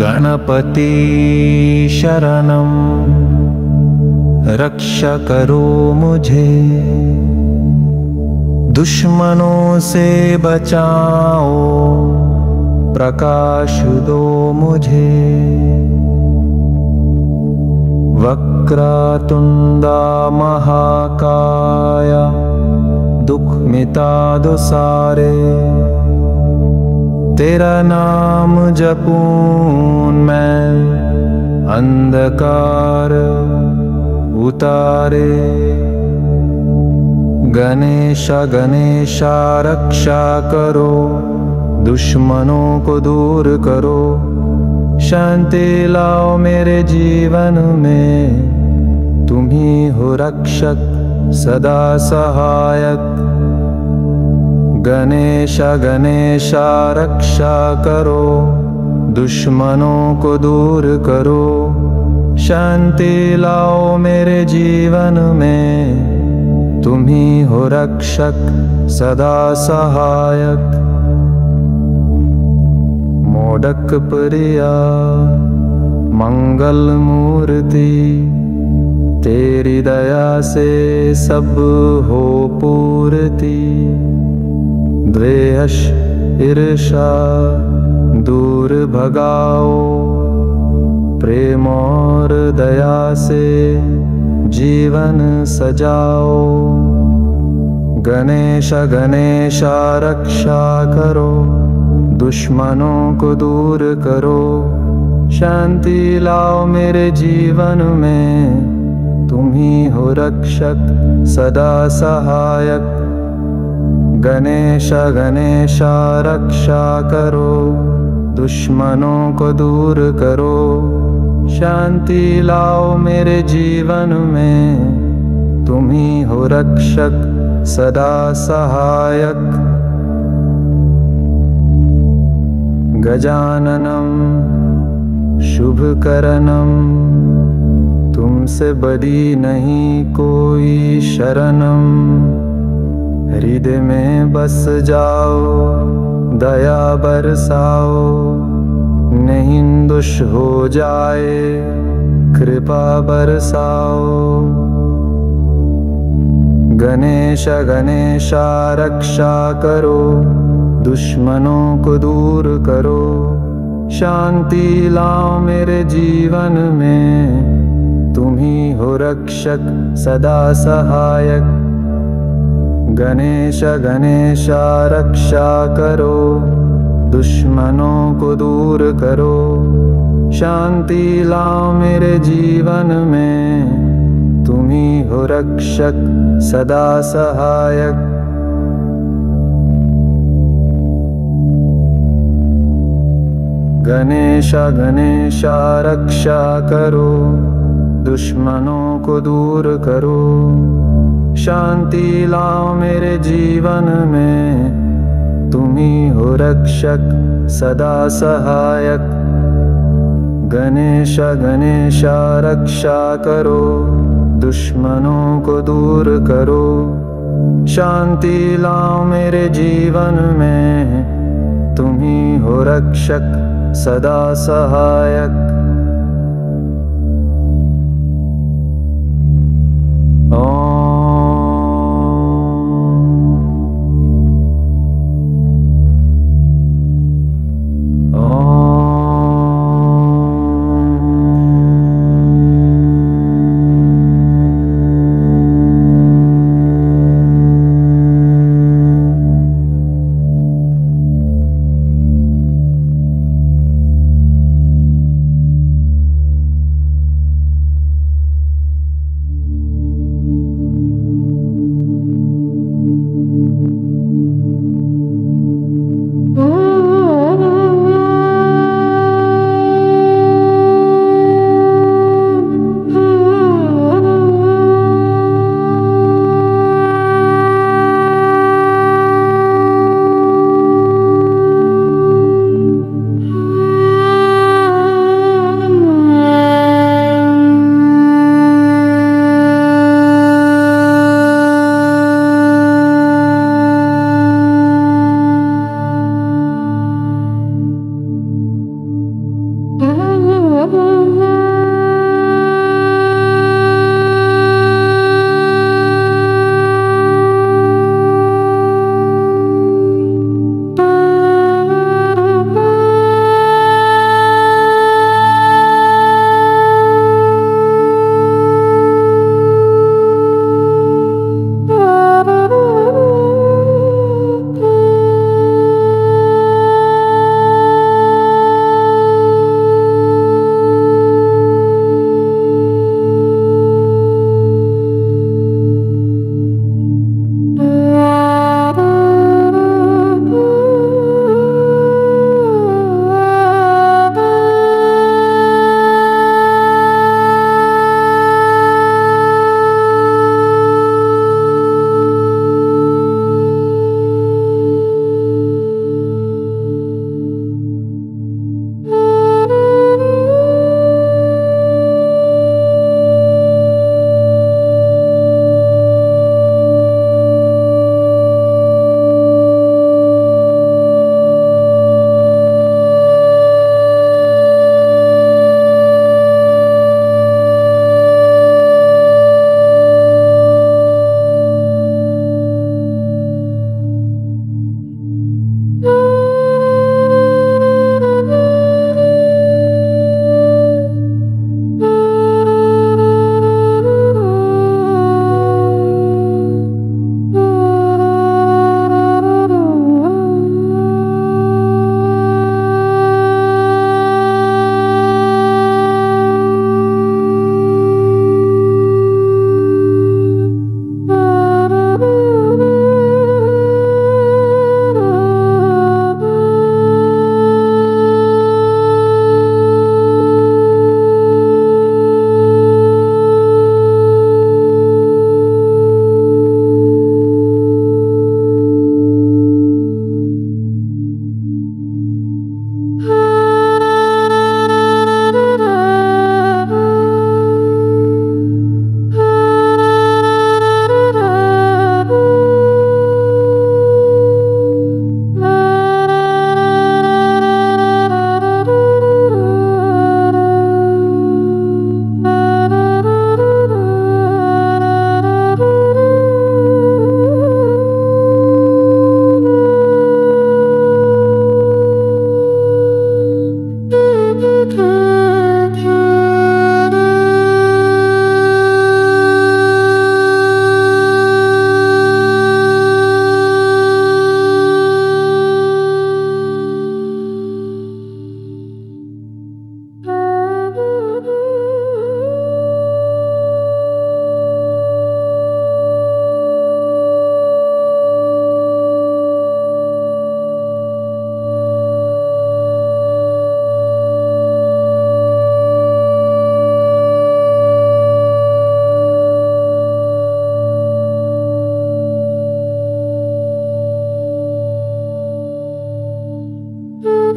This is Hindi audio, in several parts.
गणपति शरणम रक्षा करो मुझे, दुश्मनों से बचाओ, प्रकाश दो मुझे। वक्रतुंडा महाकाय, दुख मिटा दो सारे, तेरा नाम जपूं मैं, अंधकार उतारे। गणेश गणेश रक्षा करो, दुश्मनों को दूर करो, शांति लाओ मेरे जीवन में, तुम ही हो रक्षक सदा सहायक। गणेश गणेश रक्षा करो, दुश्मनों को दूर करो, शांति लाओ मेरे जीवन में, तुम ही हो रक्षक सदा सहायक। मोदक प्रिया मंगल मूर्ति, तेरी दया से सब हो पूर्ति। द्वेष ईर्षा दूर भगाओ, प्रेम और दया से जीवन सजाओ। गणेश गणेश रक्षा करो, दुश्मनों को दूर करो, शांति लाओ मेरे जीवन में, तुम ही हो रक्षक सदा सहायक। गणेश गणेश रक्षा करो, दुश्मनों को दूर करो, शांति लाओ मेरे जीवन में, तुम ही हो रक्षक सदा सहायक। गजाननम शुभकरणम, तुमसे बड़ी नहीं कोई शरणम। हृदय में बस जाओ, दया बरसाओ, नहीं दुष हो जाए, कृपा बरसाओ। गणेश गणेश रक्षा करो, दुश्मनों को दूर करो, शांति लाओ मेरे जीवन में, तुम ही हो रक्षक सदा सहायक। गणेश गणेश रक्षा करो, दुश्मनों को दूर करो, शांति लाओ मेरे जीवन में, तुम ही हो रक्षक सदा सहायक। गणेश गणेश रक्षा करो, दुश्मनों को दूर करो, शांति लाओ मेरे जीवन में, तुम ही हो रक्षक सदा सहायक। गणेश गणेश रक्षा करो, दुश्मनों को दूर करो, शांति लाओ मेरे जीवन में, तुम ही हो रक्षक सदा सहायक।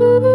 है।